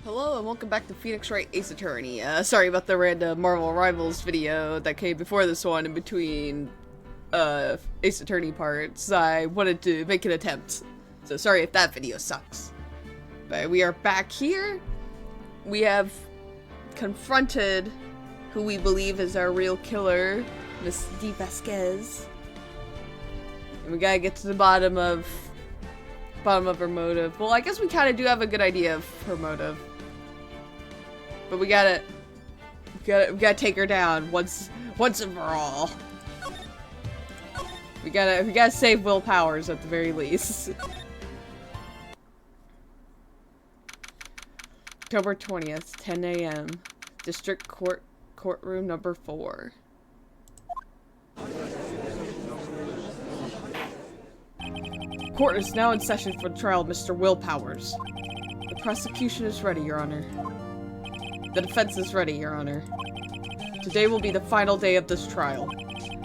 Hello and welcome back to Phoenix Wright Ace Attorney. Sorry about the random Marvel Rivals video that came before this one in between Ace Attorney parts. I wanted to make an attempt, so sorry if that video sucks. But we are back here. We have confronted who we believe is our real killer, Miss D. Vasquez. And we gotta get to the bottom of her motive. Well, I guess we kind of do have a good idea of her motive. But we gotta take her down once and for all. We gotta save Will Powers at the very least. October 20th, 10 a.m. District Courtroom number 4. Court is now in session for the trial of Mr. Will Powers. The prosecution is ready, Your Honor. The defense is ready, Your Honor. Today will be the final day of this trial.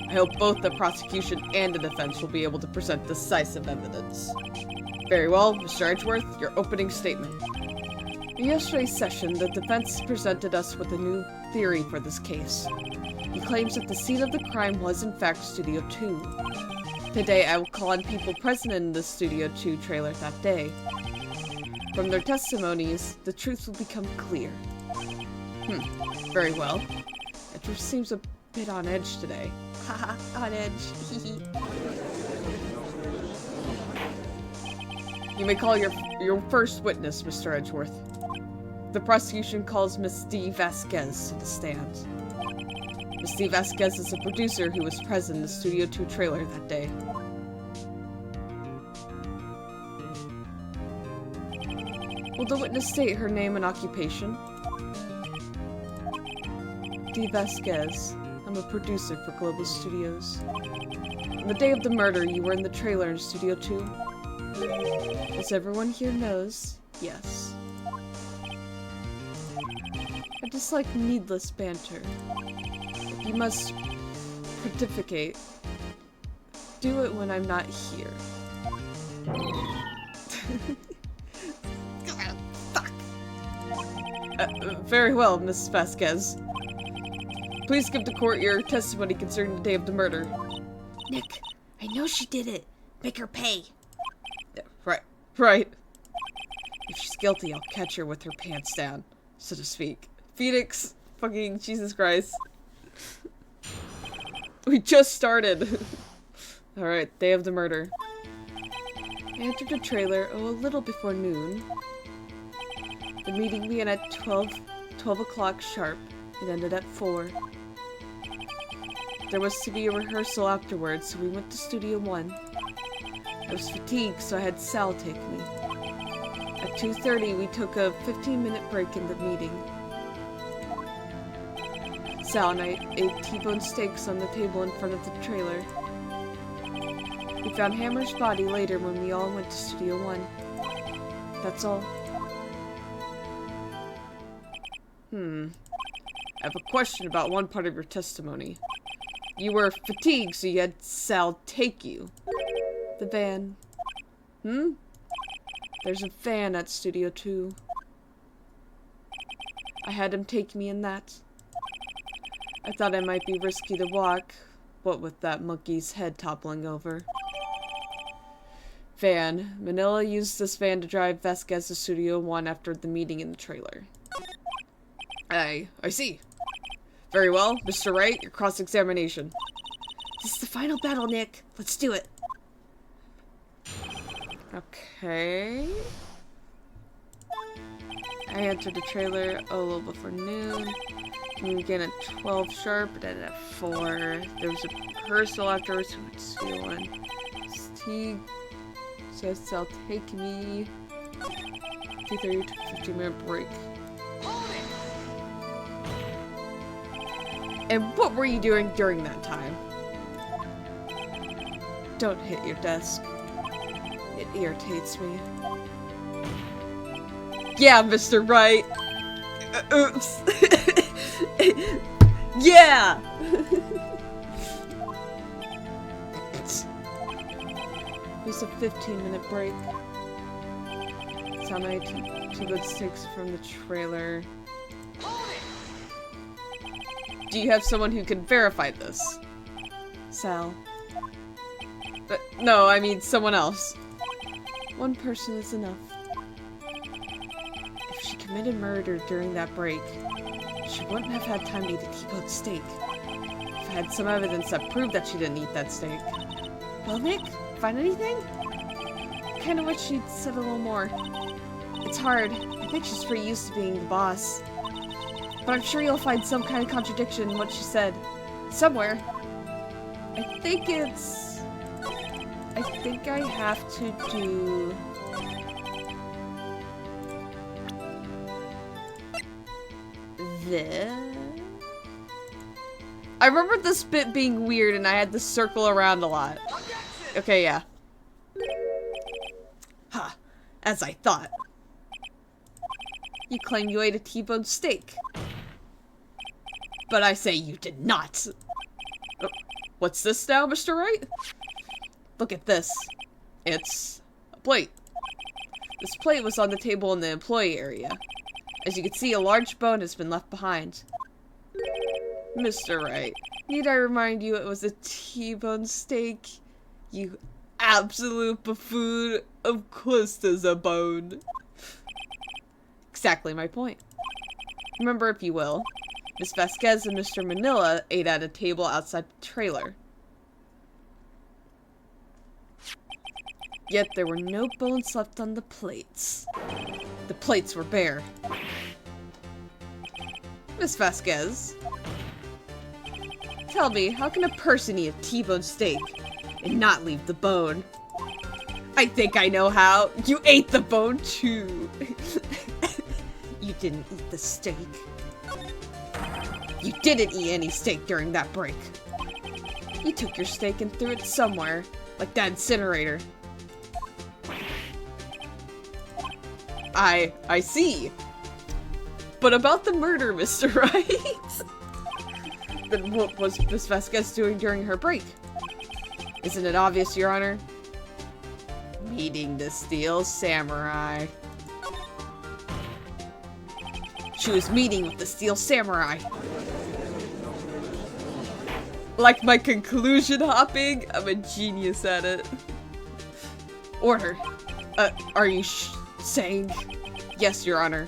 I hope both the prosecution and the defense will be able to present decisive evidence. Very well, Mr. Edgeworth, your opening statement. In yesterday's session, the defense presented us with a new theory for this case. He claims that the scene of the crime was in fact Studio 2. Today, I will call on people present in the Studio 2 trailer that day. From their testimonies, the truth will become clear. Very well. Edgeworth seems a bit on edge today. Haha, on edge. You may call your first witness, Mr. Edgeworth. The prosecution calls Miss D. Vasquez to the stand. Miss D. Vasquez is a producer who was present in the Studio 2 trailer that day. Will the witness state her name and occupation? D. Vasquez. I'm a producer for Global Studios. On the day of the murder, you were in the trailer in Studio 2? As everyone here knows, yes. I dislike needless banter. If you must pontificate, do it when I'm not here. Fuck. Very well, Miss Vasquez. Please give the court your testimony concerning the day of the murder. Nick, I know she did it. Make her pay. Yeah, right. If she's guilty, I'll catch her with her pants down, so to speak. Phoenix, fucking Jesus Christ. We just started. Alright, day of the murder. I entered the trailer, a little before noon. The meeting began at 12 o'clock sharp. It ended at 4. There was to be a rehearsal afterwards, so we went to Studio 1. I was fatigued, so I had Sal take me. At 2:30, we took a 15-minute break in the meeting. Sal and I ate T-bone steaks on the table in front of the trailer. We found Hammer's body later when we all went to Studio 1. That's all. I have a question about one part of your testimony. You were fatigued, so you had Sal take you. The van. There's a van at Studio 2. I had him take me in that. I thought it might be risky to walk, what with that monkey's head toppling over. Van. Manila used this van to drive Vasquez to Studio 1 after the meeting in the trailer. I see. Very well, Mr. Wright, your cross-examination. This is the final battle, Nick. Let's do it. Okay. I entered the trailer a little before noon. We began at 12 sharp, and then at 4. There was a rehearsal afterwards. We went to Studio 1. Steve says I'll take me. 2:30 to 15-minute break. And what were you doing during that time? Don't hit your desk. It irritates me. Yeah, Mr. Wright. Oops. Yeah! It was a 15-minute break. Sal and I T-bone steaks from the trailer. Do you have someone who can verify this? Sal. No, I mean someone else. One person is enough. If she committed murder during that break, she wouldn't have had time to eat a T-bone steak. If I had some evidence that proved that she didn't eat that steak. Well, Nick, find anything? Kinda wish she'd said a little more. It's hard. I think she's pretty used to being the boss. But I'm sure you'll find some kind of contradiction in what she said. Somewhere. I think I have to do... this? I remember this bit being weird and I had to circle around a lot. Okay, yeah. Huh. As I thought. You claim you ate a T-bone steak. But I say you did not. Oh, what's this now, Mr. Wright? Look at this. It's a plate. This plate was on the table in the employee area. As you can see, a large bone has been left behind. Mr. Wright, need I remind you it was a T-bone steak? You absolute buffoon. Of course there's a bone. Exactly my point. Remember, if you will, Miss Vasquez and Mr. Manila ate at a table outside the trailer. Yet there were no bones left on the plates. The plates were bare. Miss Vasquez, tell me, how can a person eat a T-bone steak and not leave the bone? I think I know how. You ate the bone too. You didn't eat the steak. You didn't eat any steak during that break. You took your steak and threw it somewhere, like that incinerator. I see. But about the murder, Mr. Wright? Then what was Miss Vasquez doing during her break? Isn't it obvious, Your Honor? Meeting the Steel Samurai. She was meeting with the Steel Samurai. Like my conclusion hopping? I'm a genius at it. Order. Are you saying? Yes, Your Honor.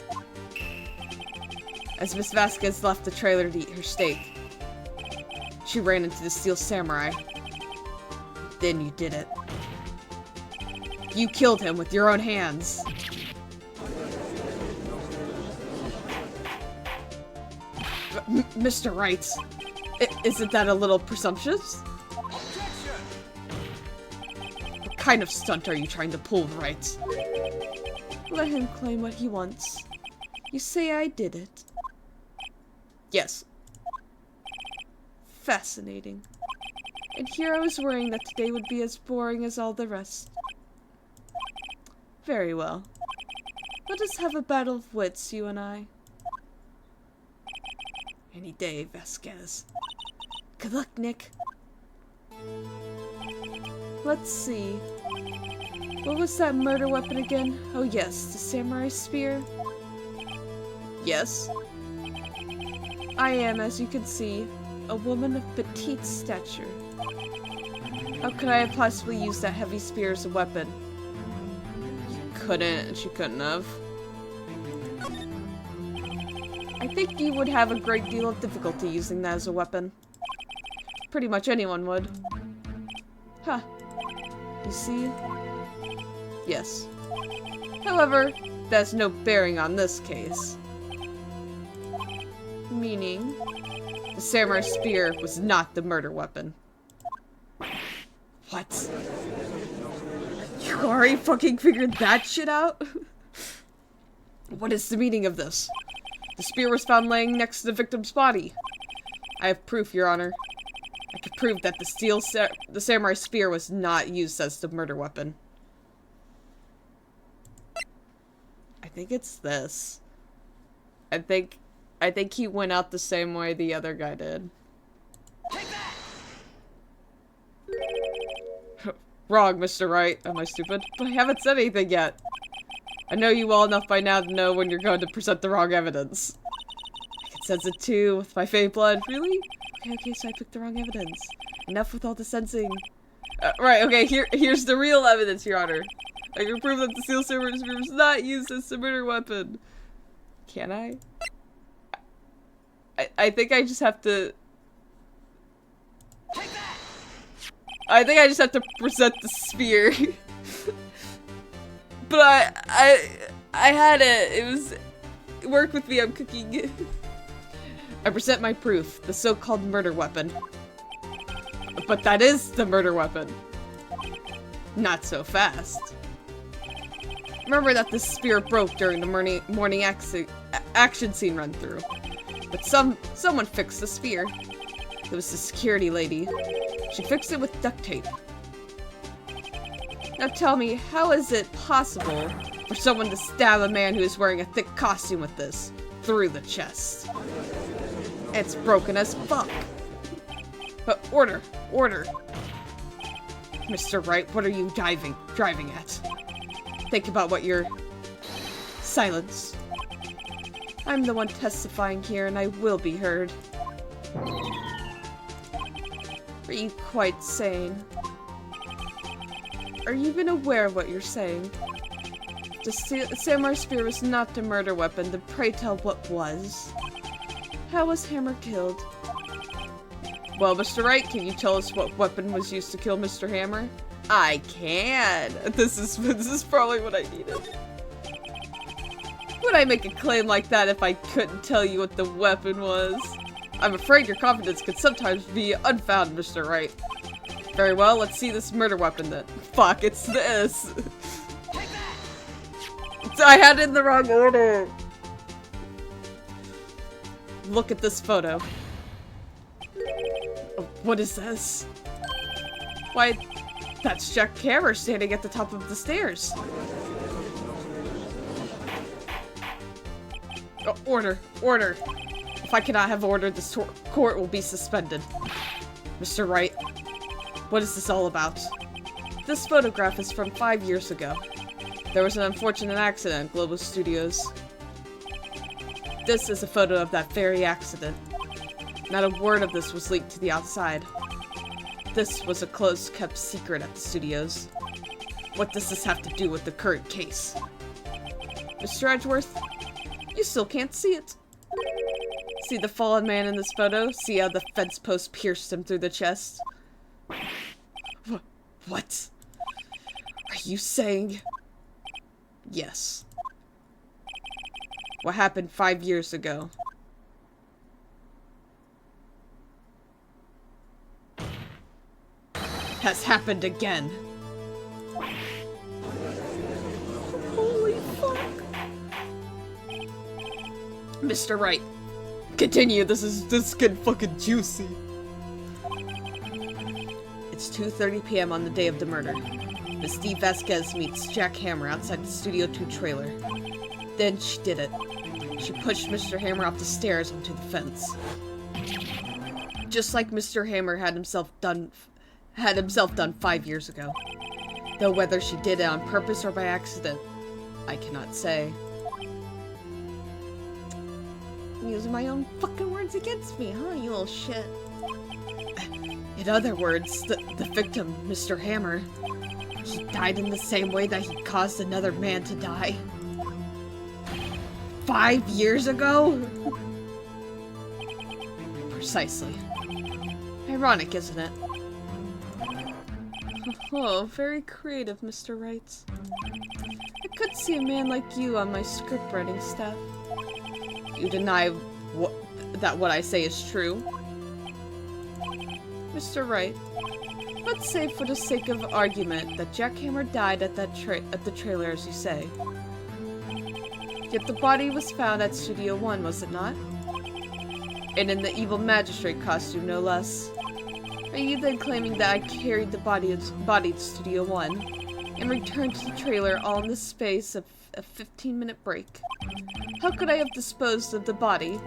As Miss Vasquez left the trailer to eat her steak, she ran into the Steel Samurai. Then you did it. You killed him with your own hands. Mr. Wright, isn't that a little presumptuous? What kind of stunt are you trying to pull, Wright? Let him claim what he wants. You say I did it. Yes. Fascinating. And here I was worrying that today would be as boring as all the rest. Very well. Let us have a battle of wits, you and I. Any day, Vasquez. Good luck, Nick. Let's see. What was that murder weapon again? Oh yes, the samurai spear. Yes. I am, as you can see, a woman of petite stature. How could I have possibly used that heavy spear as a weapon? You couldn't, and she couldn't have. I think you would have a great deal of difficulty using that as a weapon. Pretty much anyone would. Huh. You see? Yes. However, that has no bearing on this case. Meaning, the samurai spear was not the murder weapon. What? You already fucking figured that shit out? What is the meaning of this? The spear was found laying next to the victim's body. I have proof, Your Honor. I could prove that the samurai spear was not used as the murder weapon. I think it's this. I think he went out the same way the other guy did. Wrong, Mr. Wright. Am I stupid? But I haven't said anything yet. I know you well enough by now to know when you're going to present the wrong evidence. I can sense it too with my fey blood. Really? Okay, so I picked the wrong evidence. Enough with all the sensing. Right, okay, here's the real evidence, Your Honor. I can prove that the steel saber was not used as a murder weapon. Can I? I think I just have to... I think I just have to present the spear. But I had it. It worked with me. I'm cooking. I present my proof, the so-called murder weapon. But that is the murder weapon. Not so fast. Remember that the spear broke during the morning action scene run-through. But someone fixed the spear. It was the security lady. She fixed it with duct tape. Now tell me, how is it possible for someone to stab a man who is wearing a thick costume with this through the chest? It's broken as fuck. But order. Mr. Wright, what are you driving at? Think about what you're... Silence. I'm the one testifying here and I will be heard. Are you quite sane? Are you even aware of what you're saying? The samurai spear was not the murder weapon, then pray tell what was. How was Hammer killed? Well, Mr. Wright, can you tell us what weapon was used to kill Mr. Hammer? I can! This is probably what I needed. Would I make a claim like that if I couldn't tell you what the weapon was? I'm afraid your confidence could sometimes be unfounded, Mr. Wright. Very well, let's see this murder weapon then. Fuck, it's this! I had it in the wrong order! Look at this photo. What is this? Why, that's Jack Hammer standing at the top of the stairs. Oh, order. If I cannot have order, this court will be suspended. Mr. Wright, what is this all about? This photograph is from 5 years ago. There was an unfortunate accident at Global Studios. This is a photo of that very accident. Not a word of this was leaked to the outside. This was a close-kept secret at the studios. What does this have to do with the current case? Mr. Edgeworth, you still can't see it. See the fallen man in this photo? See how the fence post pierced him through the chest? What? Are you saying? Yes. What happened 5 years ago? Has happened again. Holy fuck. Mr. Wright, continue. This is getting fucking juicy. It's 2:30 p.m. on the day of the murder. Miss Steve Vasquez meets Jack Hammer outside the Studio 2 trailer. Then she did it. She pushed Mr. Hammer off the stairs onto the fence. Just like Mr. Hammer had himself done 5 years ago. Though whether she did it on purpose or by accident, I cannot say. I'm using my own fucking words against me, huh, you little shit. In other words, the victim, Mr. Hammer, he died in the same way that he caused another man to die. 5 years ago? Precisely. Ironic, isn't it? Oh, very creative, Mr. Wright. I could see a man like you on my script writing staff. You deny that what I say is true? Mr. Wright, let's say for the sake of argument that Jack Hammer died at the trailer, as you say. Yet the body was found at Studio 1, was it not? And in the evil magistrate costume, no less. Are you then claiming that I carried the body to Studio 1 and returned to the trailer all in the space of a 15-minute break? How could I have disposed of the body?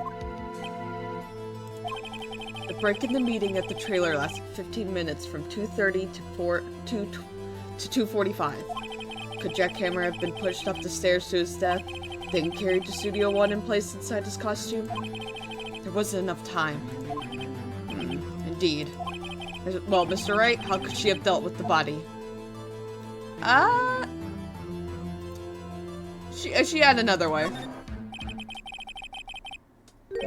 The break in the meeting at the trailer lasted 15 minutes from 2:30 to 2:45. Could Jack Hammer have been pushed up the stairs to his death, then carried to Studio 1 and placed inside his costume? There wasn't enough time. Indeed. Well, Mr. Wright, how could she have dealt with the body? She had another way.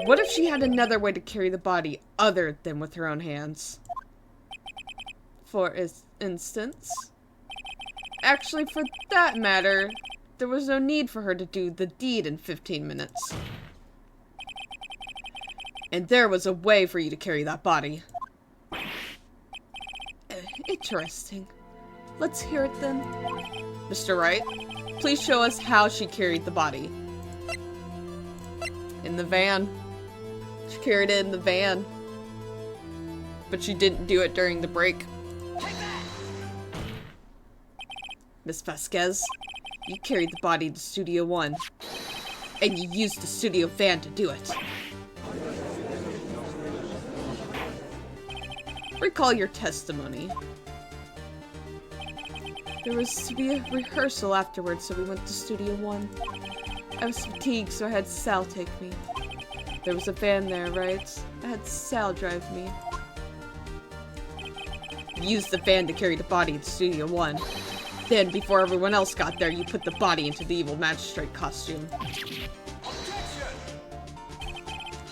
What if she had another way to carry the body other than with her own hands? For instance? Actually, for that matter, there was no need for her to do the deed in 15 minutes. And there was a way for you to carry that body. Interesting. Let's hear it then. Mr. Wright, please show us how she carried the body. In the van. She carried it in the van. But she didn't do it during the break. Miss Vasquez, you carried the body to Studio 1. And you used the studio van to do it. Recall your testimony. There was to be a rehearsal afterwards, so we went to Studio 1. I was fatigued, so I had Sal take me. There was a van there, right? I had Sal drive me. You used the van to carry the body to Studio 1. Then, before everyone else got there, you put the body into the evil magistrate costume.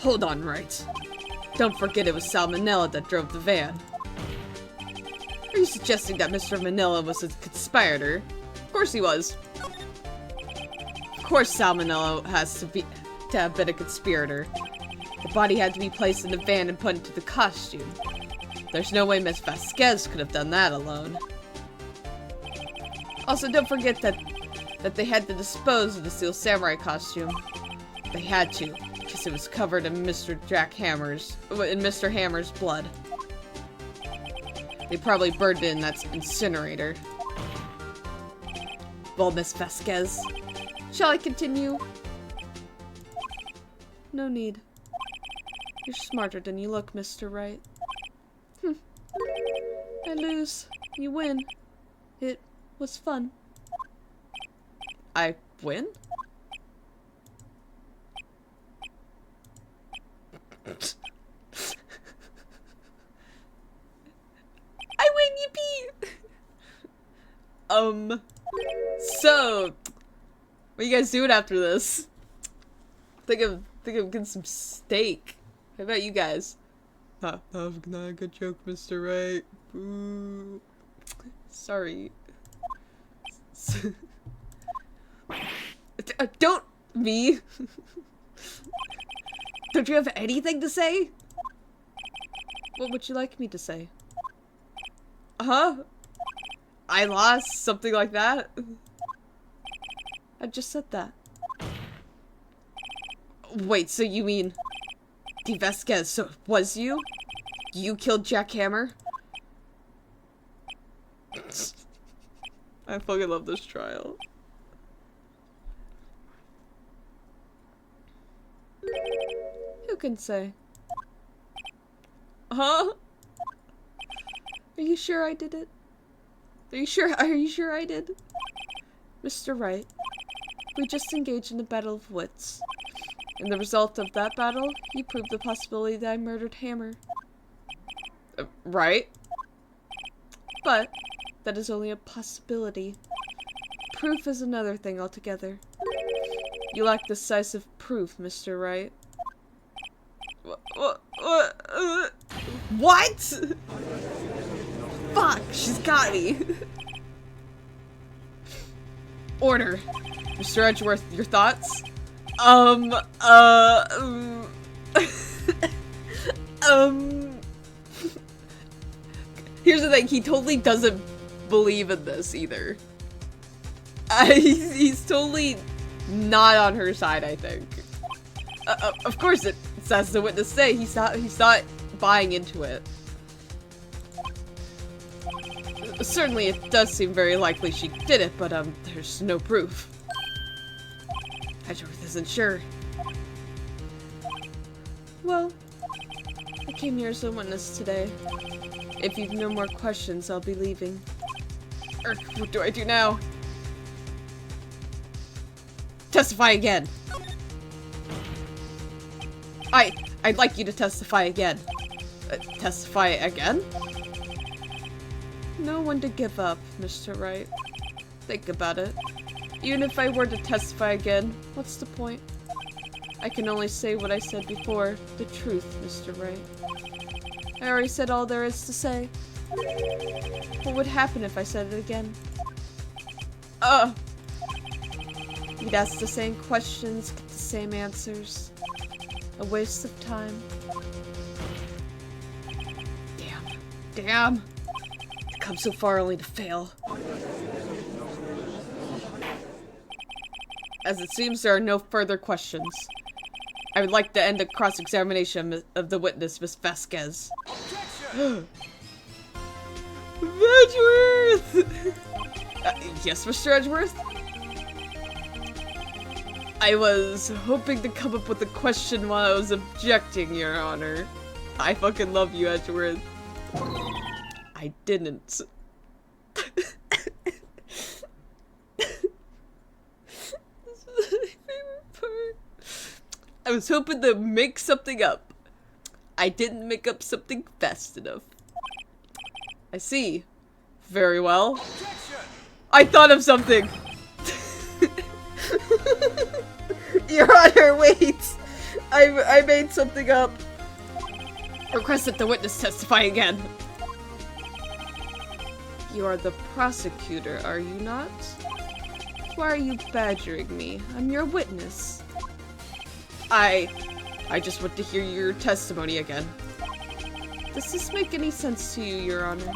Hold on, Wright. Don't forget it was Sal Manila that drove the van. Are you suggesting that Mr. Manila was a conspirator? Of course he was. Of course Sal Manila has to have been a conspirator. The body had to be placed in the van and put into the costume. There's no way Miss Vasquez could have done that alone. Also, don't forget that they had to dispose of the Steel Samurai costume. They had to, because it was covered in Mr. Hammer's blood. They probably burned it in that incinerator. Well, Miss Vasquez, shall I continue? No need. You're smarter than you look, Mr. Wright. I lose. You win. It was fun. I win? I win, yippee! So, what are you guys doing after this? Think I'm getting some steak. How about you guys? Not a good joke, Mr. Wright. Boo. Sorry. Don't me. Don't you have anything to say? What would you like me to say? Huh? I lost? Something like that? I just said that. Wait, so you mean... Di Vasquez, so it was you? You killed Jack Hammer? I fucking love this trial. Who can say? Huh? Are you sure I did it? Are you sure I did? Mr. Wright, we just engaged in a battle of wits. In the result of that battle, you proved the possibility that I murdered Hammer. Right? But that is only a possibility. Proof is another thing altogether. You lack decisive proof, Mr. Wright. What? Fuck, she's got me. Order. Mr. Edgeworth, your thoughts? Here's the thing, he totally doesn't believe in this either. He's totally not on her side, I think. Of course, as the witness say, he's not buying into it. Certainly, it does seem very likely she did it, but there's no proof. Edgeworth isn't sure. Well, I came here as a witness today. If you've no more questions, I'll be leaving. What do I do now? Testify again. I'd like you to testify again. Testify again? No one to give up, Mr. Wright. Think about it. Even if I were to testify again, what's the point? I can only say what I said before, the truth, Mr. Wright. I already said all there is to say. What would happen if I said it again? You'd ask the same questions, get the same answers. A waste of time. Damn. To come so far only to fail. As it seems there are no further questions, I would like to end the cross-examination of the witness, Miss Vasquez. Edgeworth! Yes, Mr. Edgeworth? I was hoping to come up with a question while I was objecting, Your Honor. I fucking love you, Edgeworth. I didn't. This is my favorite part. I was hoping to make something up. I didn't make up something fast enough. I see. Very well. I thought of something! Your Honor, wait! I made something up. Request that the witness testify again. You are the prosecutor, are you not? Why are you badgering me? I'm your witness. I just want to hear your testimony again. Does this make any sense to you, Your Honor?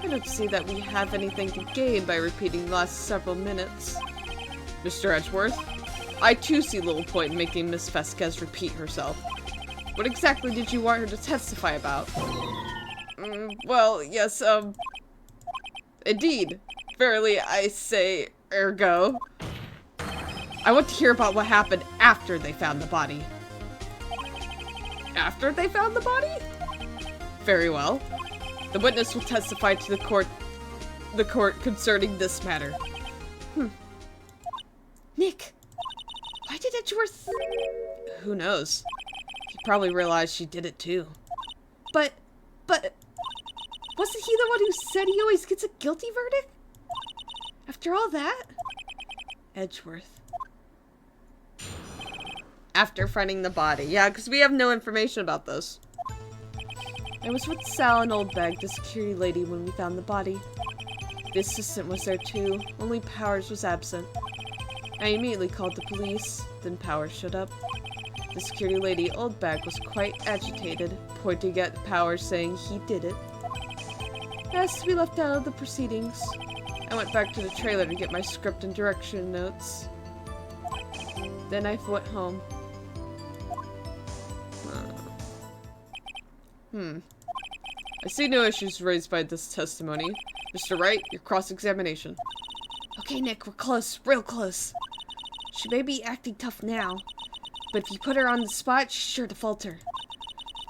I don't see that we have anything to gain by repeating the last several minutes. Mr. Edgeworth, I too see little point in making Miss Vasquez repeat herself. What exactly did you want her to testify about? Well, yes, indeed. Verily, I say, ergo. I want to hear about what happened after they found the body. After they found the body? Very well. The witness will testify to the court concerning this matter. Nick! Why did Edgeworth... Who knows? He probably realized she did it too. But... Wasn't he the one who said he always gets a guilty verdict? After all that? Edgeworth. After finding the body. Yeah, because we have no information about this. I was with Sal and Oldbag, the security lady, when we found the body. The assistant was there too, only Powers was absent. I immediately called the police, then Powers showed up. The security lady, Oldbag, was quite agitated, pointing at Powers saying he did it. I asked to be left out of the proceedings. I went back to the trailer to get my script and direction notes. Then I went home. I see no issues raised by this testimony. Mr. Wright, your cross-examination. Okay, Nick, we're close. Real close. She may be acting tough now, but if you put her on the spot, she's sure to falter.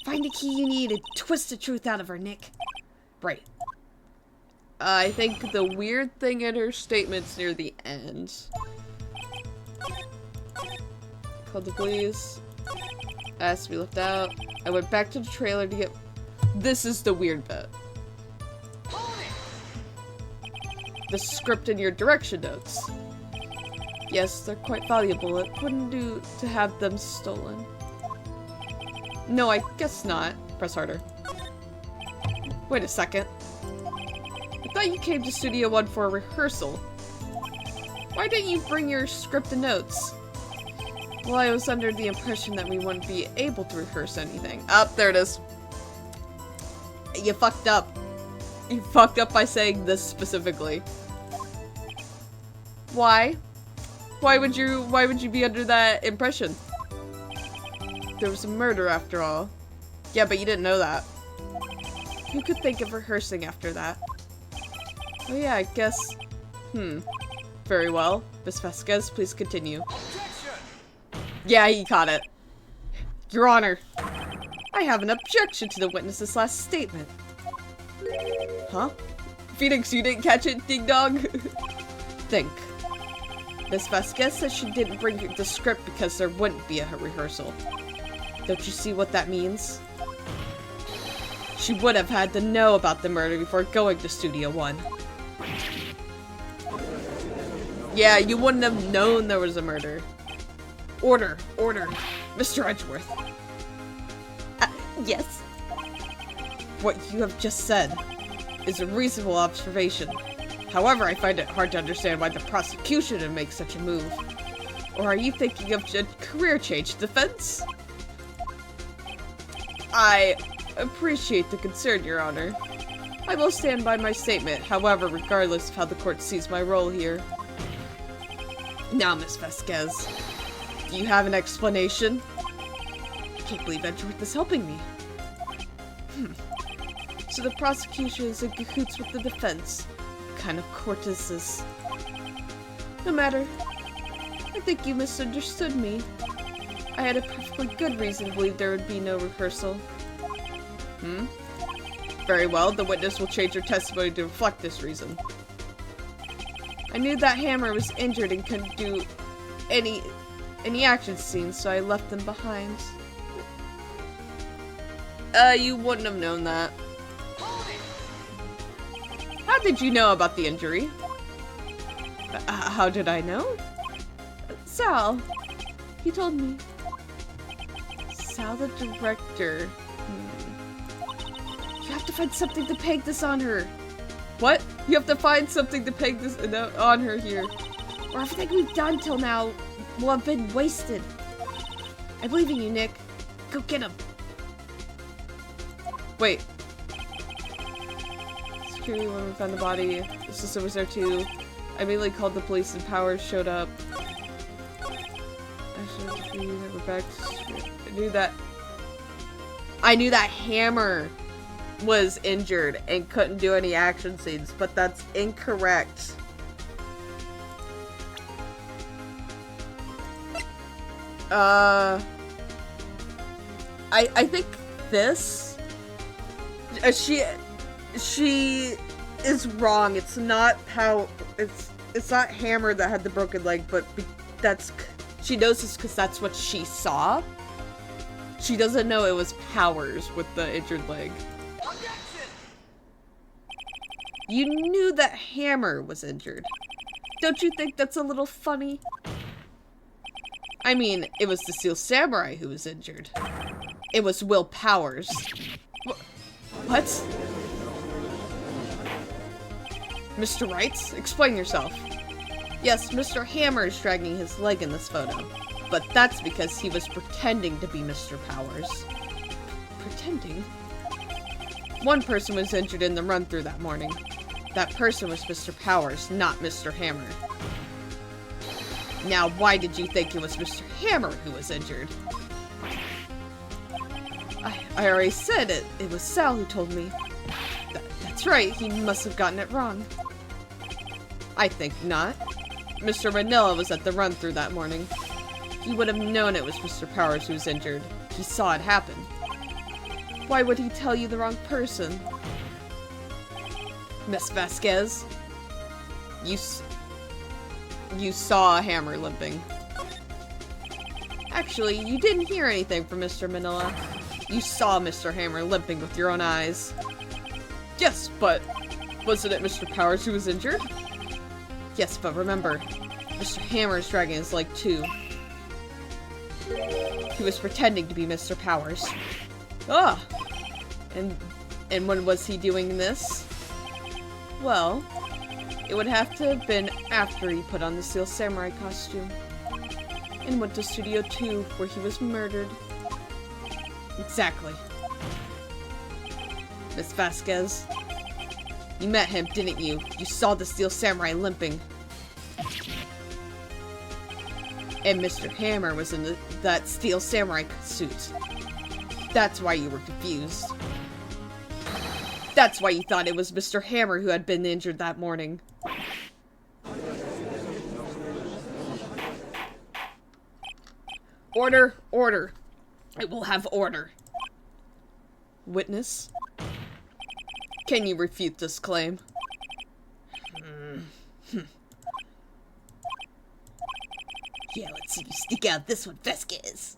Find the key you need and twist the truth out of her, Nick. Right. I think the weird thing in her statement's near the end. Called the police. Asked to be left out. I went back to the trailer to get... This is the weird bit. The script and your direction notes. Yes, they're quite valuable. It wouldn't do to have them stolen. No, I guess not. Press harder. Wait a second. I thought you came to Studio 1 for a rehearsal. Why didn't you bring your script and notes? Well, I was under the impression that we wouldn't be able to rehearse anything. Oh, there it is. You fucked up. You fucked up by saying this specifically. Why? Why would you be under that impression? There was a murder after all. Yeah, but you didn't know that. Who could think of rehearsing after that? Oh yeah, I guess... Very well. Miss Vasquez, please continue. Yeah, he caught it. Your Honor, I have an objection to the witness's last statement. Huh? Phoenix, you didn't catch it, ding dong? Think. Miss Vasquez says she didn't bring the script because there wouldn't be a rehearsal. Don't you see what that means? She would have had to know about the murder before going to Studio One. Yeah, you wouldn't have known there was a murder. Order, order. Mr. Edgeworth. Yes? What you have just said is a reasonable observation. However, I find it hard to understand why the prosecution would make such a move. Or are you thinking of a career change defense? I appreciate the concern, Your Honor. I will stand by my statement, however, regardless of how the court sees my role here. Now, Miss Vasquez, do you have an explanation? I can't believe Edgeworth is helping me. So the prosecution is in cahoots with the defense. What kind of court is this? No matter. I think you misunderstood me. I had a perfectly good reason to believe there would be no rehearsal. Very well, the witness will change her testimony to reflect this reason. I knew that Hammer was injured and couldn't do any action scenes, so I left them behind. You wouldn't have known that. How did you know about the injury? How did I know? Sal. He told me. Sal, the director. You have to find something to peg this on her. What? You have to find something to peg this on her here. Or everything we've done till now will have been wasted. I believe in you, Nick. Go get him. Wait. Security when we found the body. The sister was there too. I immediately called the police and Powers showed up. I knew that Hammer was injured and couldn't do any action scenes, but that's incorrect. I think this she is wrong. It's not it's not Hammer that had the broken leg, but she knows this because that's what she saw. She doesn't know it was Powers with the injured leg. You knew that Hammer was injured. Don't you think that's a little funny? I mean, it was the Steel Samurai who was injured. It was Will Powers. What? Mr. Wright, explain yourself. Yes, Mr. Hammer is dragging his leg in this photo, but that's because he was pretending to be Mr. Powers. Pretending? One person was injured in the run-through that morning. That person was Mr. Powers, not Mr. Hammer. Now, why did you think it was Mr. Hammer who was injured? I already said it. It was Sal who told me. That's right. He must have gotten it wrong. I think not. Mr. Manila was at the run-through that morning. He would have known it was Mr. Powers who was injured. He saw it happen. Why would he tell you the wrong person? Miss Vasquez, you saw Hammer limping. Actually, you didn't hear anything from Mr. Manila. You saw Mr. Hammer limping with your own eyes. Yes, but wasn't it Mr. Powers who was injured? Yes, but remember, Mr. Hammer is dragging his leg too. He was pretending to be Mr. Powers. Ah! And when was he doing this? Well, it would have to have been after he put on the Steel Samurai costume and went to Studio 2 where he was murdered. Exactly. Miss Vasquez, you met him, didn't you? You saw the Steel Samurai limping. And Mr. Hammer was in that Steel Samurai suit. That's why you were confused. That's why you thought it was Mr. Hammer who had been injured that morning. Order, order. It will have order. Witness? Can you refute this claim? Yeah, let's see you sneak out this one, Vasquez.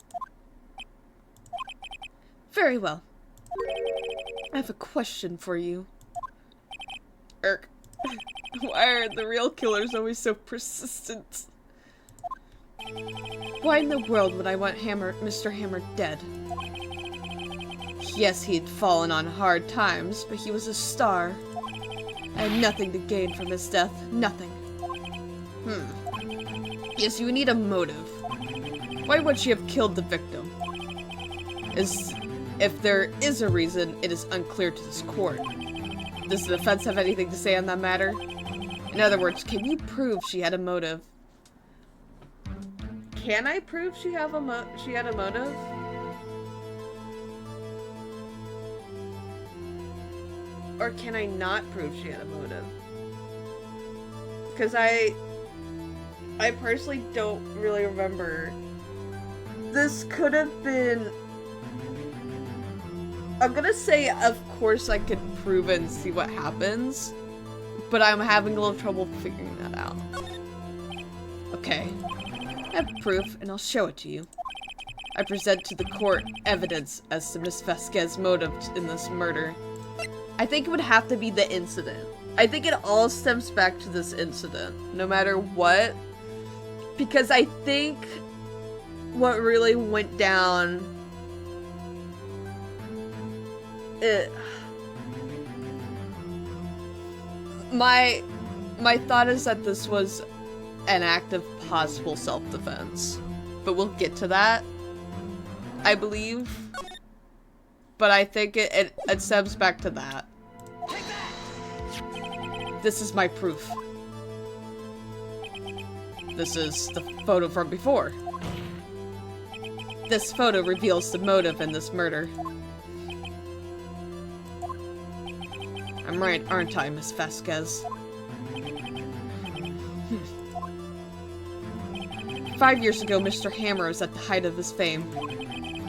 Very well. I have a question for you. Irk. Why are the real killers always so persistent? Why in the world would I want Mr. Hammer dead? Yes, he'd fallen on hard times, but he was a star. I had nothing to gain from his death. Nothing. Yes, you need a motive. Why would she have killed the victim? If there is a reason, it is unclear to this court. Does the defense have anything to say on that matter? In other words, can you prove she had a motive? Can I prove she had a motive? Or can I not prove she had a motive? Because I personally don't really remember. This could have been... I'm gonna say, of course I could prove it and see what happens, but I'm having a little trouble figuring that out. Okay, I have proof and I'll show it to you. I present to the court evidence as to Miss Vasquez's motive in this murder. I think it would have to be the incident. I think it all stems back to this incident, no matter what, because I think what really went down... My thought is that this was an act of possible self-defense. But we'll get to that, I believe. But I think it stems back to that. This is my proof. This is the photo from before. This photo reveals the motive in this murder. I'm right, aren't I, Miss Vasquez? 5 years ago, Mr. Hammer was at the height of his fame.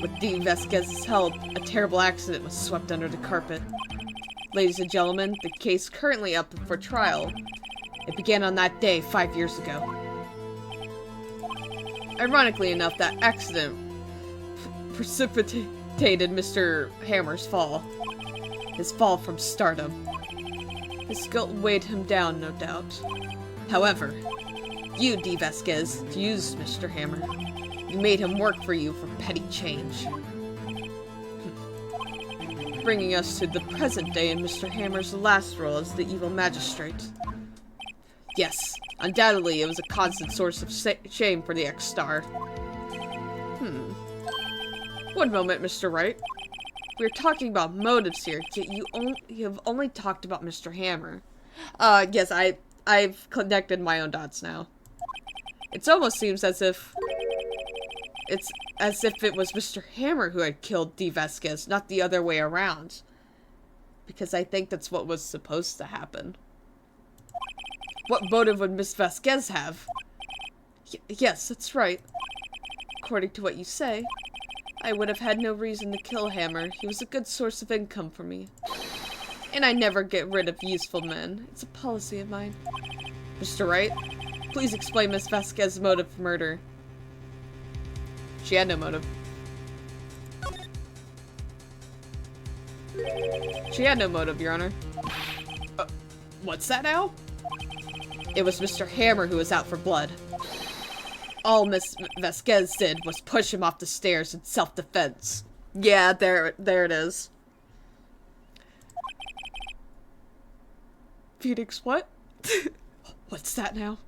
With D. Vasquez's help, a terrible accident was swept under the carpet. Ladies and gentlemen, the case currently up for trial. It began on that day 5 years ago. Ironically enough, that accident precipitated Mr. Hammer's fall. His fall from stardom. His guilt weighed him down, no doubt. However, you, D. Vasquez, used Mr. Hammer. You made him work for you for petty change. Bringing us to the present day in Mr. Hammer's last role as the evil magistrate. Yes, undoubtedly it was a constant source of shame for the ex-star. One moment, Mr. Wright. We're talking about motives here, yet you have only talked about Mr. Hammer. Yes, I've connected my own dots now. It almost seems as if it was Mr. Hammer who had killed D. Vasquez, not the other way around. Because I think that's what was supposed to happen. What motive would Miss Vasquez have? Yes, that's right. According to what you say, I would have had no reason to kill Hammer. He was a good source of income for me. And I never get rid of useful men. It's a policy of mine. Mr. Wright, please explain Miss Vasquez's motive for murder. She had no motive. She had no motive, Your Honor. What's that now? It was Mr. Hammer who was out for blood. All Miss Vasquez did was push him off the stairs in self-defense. Yeah, there it is. Phoenix, what? What's that now?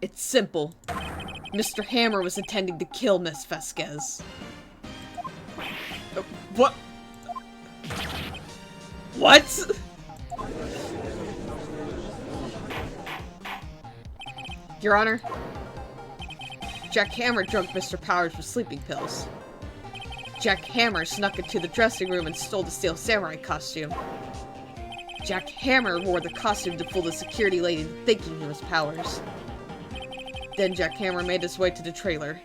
It's simple. Mr. Hammer was intending to kill Miss Vasquez. What? What? Your Honor, Jack Hammer drugged Mr. Powers with sleeping pills. Jack Hammer snuck into the dressing room and stole the steel samurai costume. Jack Hammer wore the costume to fool the security lady thinking he was Powers. Then Jack Hammer made his way to the trailer.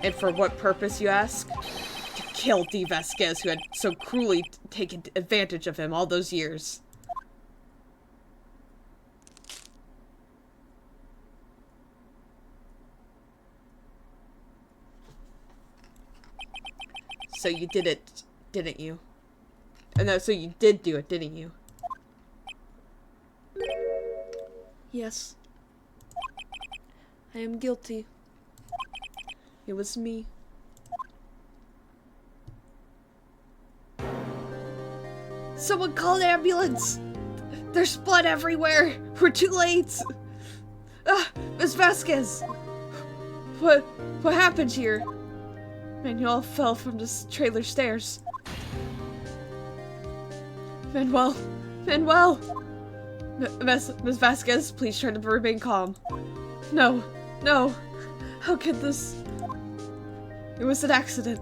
And for what purpose, you ask? To kill D. Vasquez, who had so cruelly taken advantage of him all those years. So you did it, didn't you? No, so you did do it, didn't you? Yes. I am guilty. It was me. Someone call an ambulance! There's blood everywhere! We're too late! Miss Vasquez! What happened here? Manuel fell from this trailer stairs. Manuel! Miss Vasquez, please try to remain calm. No. How could this... It was an accident.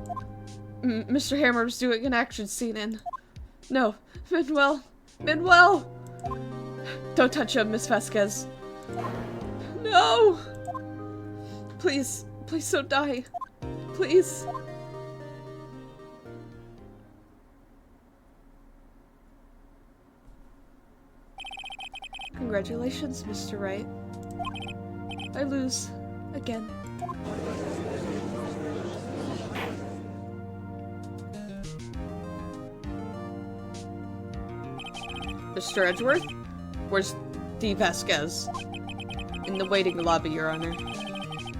Mr. Hammer was doing an action scene and... No. Manuel! Don't touch him, Miss Vasquez. No! Please don't die. Please. Congratulations, Mr. Wright. I lose. Again. Mr. Edgeworth? Where's D. Vasquez? In the waiting lobby, Your Honor.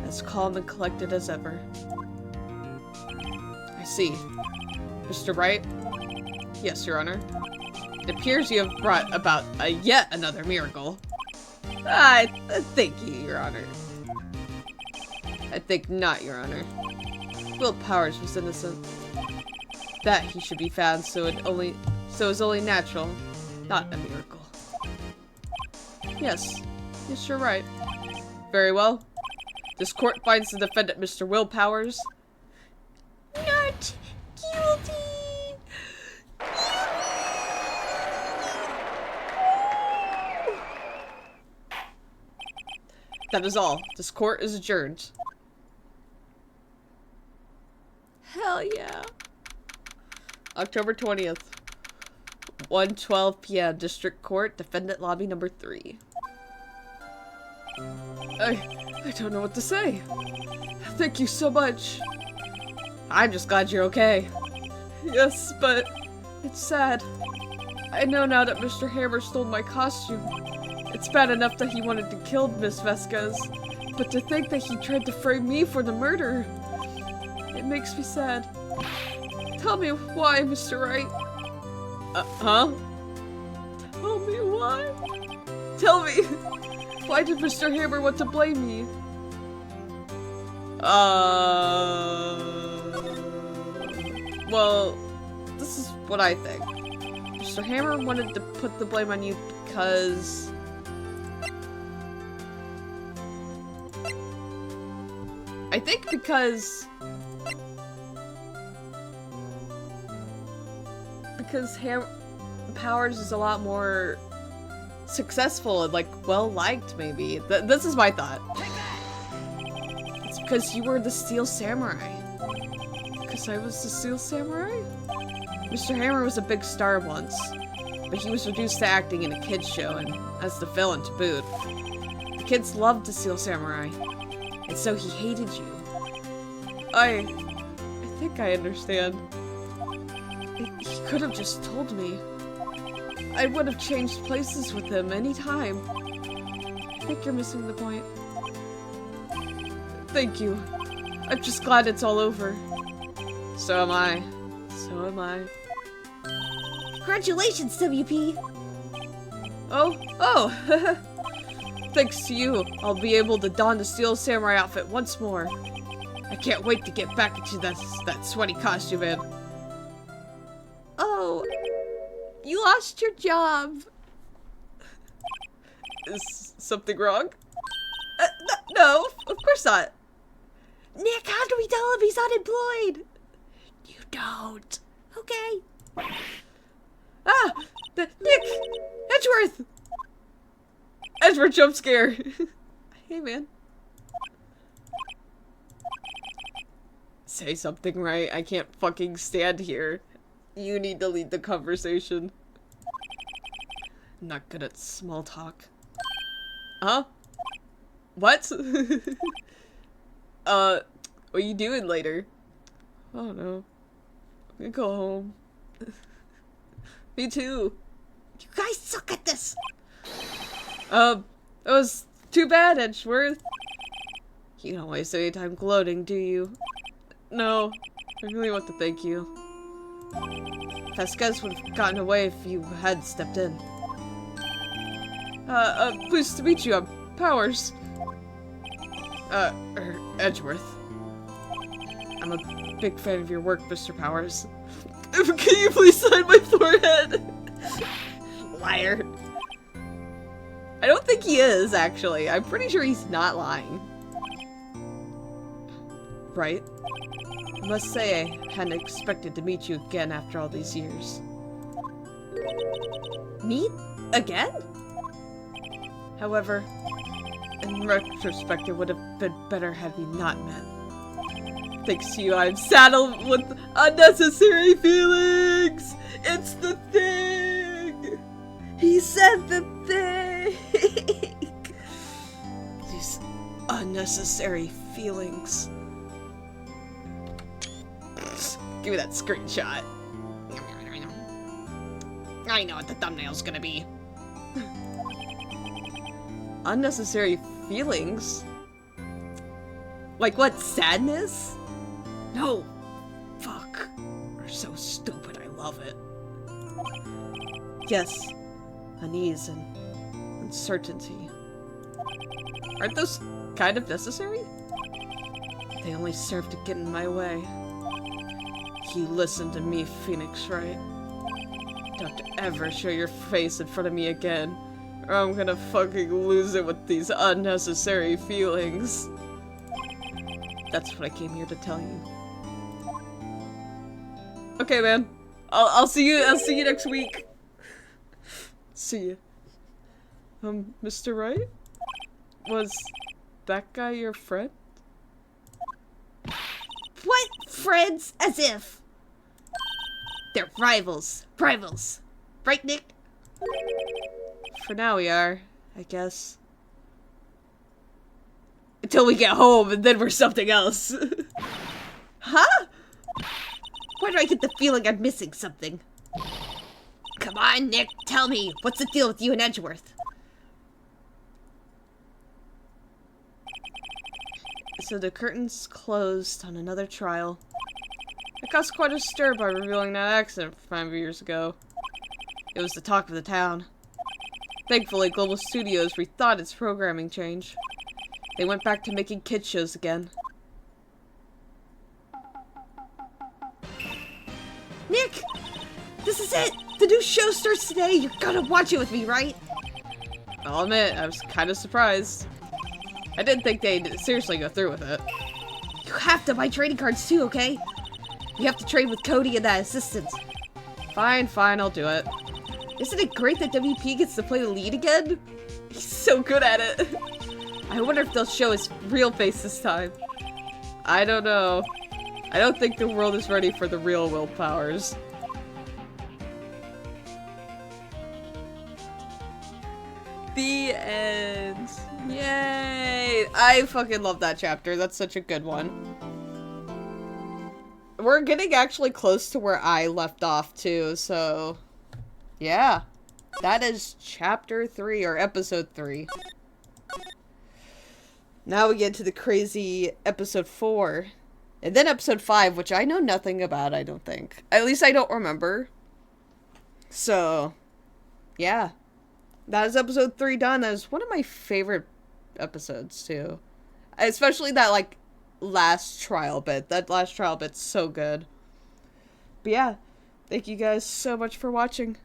As calm and collected as ever. I see. Mr. Wright? Yes, Your Honor. It appears you have brought about yet another miracle. Thank you, Your Honor. I think not, Your Honor. Will Powers was innocent. That he should be found, so it's only natural, not a miracle. Yes, you're right. Very well. This court finds the defendant, Mr. Will Powers, Not guilty. That is all. This court is adjourned. Hell yeah. October 20th. 1:12 p.m. District Court, Defendant Lobby number 3. I don't know what to say. Thank you so much. I'm just glad you're okay. Yes, but it's sad. I know now that Mr. Hammer stole my costume. It's bad enough that he wanted to kill Miss Vasquez, but to think that he tried to frame me for the murder, it makes me sad. Tell me why, Mr. Wright. Huh? Tell me why. Tell me. Why did Mr. Hammer want to blame me? Well, this is what I think. Mr. Hammer wanted to put the blame on you because... I think because Powers is a lot more successful and, like, well-liked, maybe. This is my thought. It's because you were the Steel Samurai. Because I was the Steel Samurai? Mr. Hammer was a big star once, but he was reduced to acting in a kids show and as the villain to boot. The kids loved the Steel Samurai, and so he hated you. I think I understand. He could have just told me. I would have changed places with him anytime. I think you're missing the point. Thank you. I'm just glad it's all over. So am I. So am I. Congratulations, WP. Oh! Thanks to you, I'll be able to don the Steel Samurai outfit once more. I can't wait to get back into that sweaty costume, man. Oh, you lost your job. Is something wrong? No, of course not. Nick, how do we tell him he's unemployed? You don't. Okay. Nick! Edgeworth! Edgeworth jump scare. Hey, man. Say something, right? I can't fucking stand here. You need to lead the conversation. I'm not good at small talk. Huh? What? What are you doing later? I don't know. gonna go home. Me too. You guys suck at this. It was too bad, Edgeworth. You don't waste any time gloating, do you? No, I really want to thank you. Vasquez would have gotten away if you had stepped in. Pleased to meet you, I'm Powers. Edgeworth. I'm a big fan of your work, Mr. Powers. Can you please sign my forehead? Liar. I don't think he is, actually. I'm pretty sure he's not lying. Right? I must say I hadn't expected to meet you again after all these years. Meet? Again? However, in retrospect, it would have been better had we not met. Thanks to you, I'm saddled with unnecessary feelings! It's the thing! He said the thing! These unnecessary feelings. Give me that screenshot. I know what the thumbnail's gonna be. Unnecessary feelings? Like what, sadness? No. Fuck. You're so stupid, I love it. Yes, unease and uncertainty. Aren't those kind of necessary? They only serve to get in my way. You listen to me, Phoenix, Wright? Don't ever show your face in front of me again, or I'm gonna fucking lose it with these unnecessary feelings. That's what I came here to tell you. Okay, man. I'll see you. I'll see you next week. See ya. Mr. Wright? Was that guy your friend? What? Friends? As if. They're rivals. Rivals. Right, Nick? For now we are, I guess. Until we get home, and then we're something else. Huh? Why do I get the feeling I'm missing something? Come on, Nick, tell me. What's the deal with you and Edgeworth? So the curtains closed on another trial. It caused quite a stir by revealing that accident 5 years ago. It was the talk of the town. Thankfully, Global Studios rethought its programming change. They went back to making kids shows again. Nick! This is it! The new show starts today! You're gonna watch it with me, right? I'll admit, I was kind of surprised. I didn't think they'd seriously go through with it. You have to buy trading cards too, okay? You have to trade with Cody and that assistant. Fine, I'll do it. Isn't it great that WP gets to play the lead again? He's so good at it. I wonder if they'll show his real face this time. I don't know. I don't think the world is ready for the real Will Powers. The end. Yay! I fucking love that chapter. That's such a good one. We're getting actually close to where I left off too, so yeah. That is chapter 3 or episode 3. Now we get to the crazy episode 4. And then episode 5, which I know nothing about, I don't think. At least I don't remember. So, yeah. That is episode 3 done. That is one of my favorite episodes, too. Especially that, like, last trial bit. That last trial bit's so good. But yeah, thank you guys so much for watching.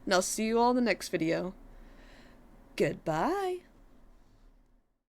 And I'll see you all in the next video. Goodbye.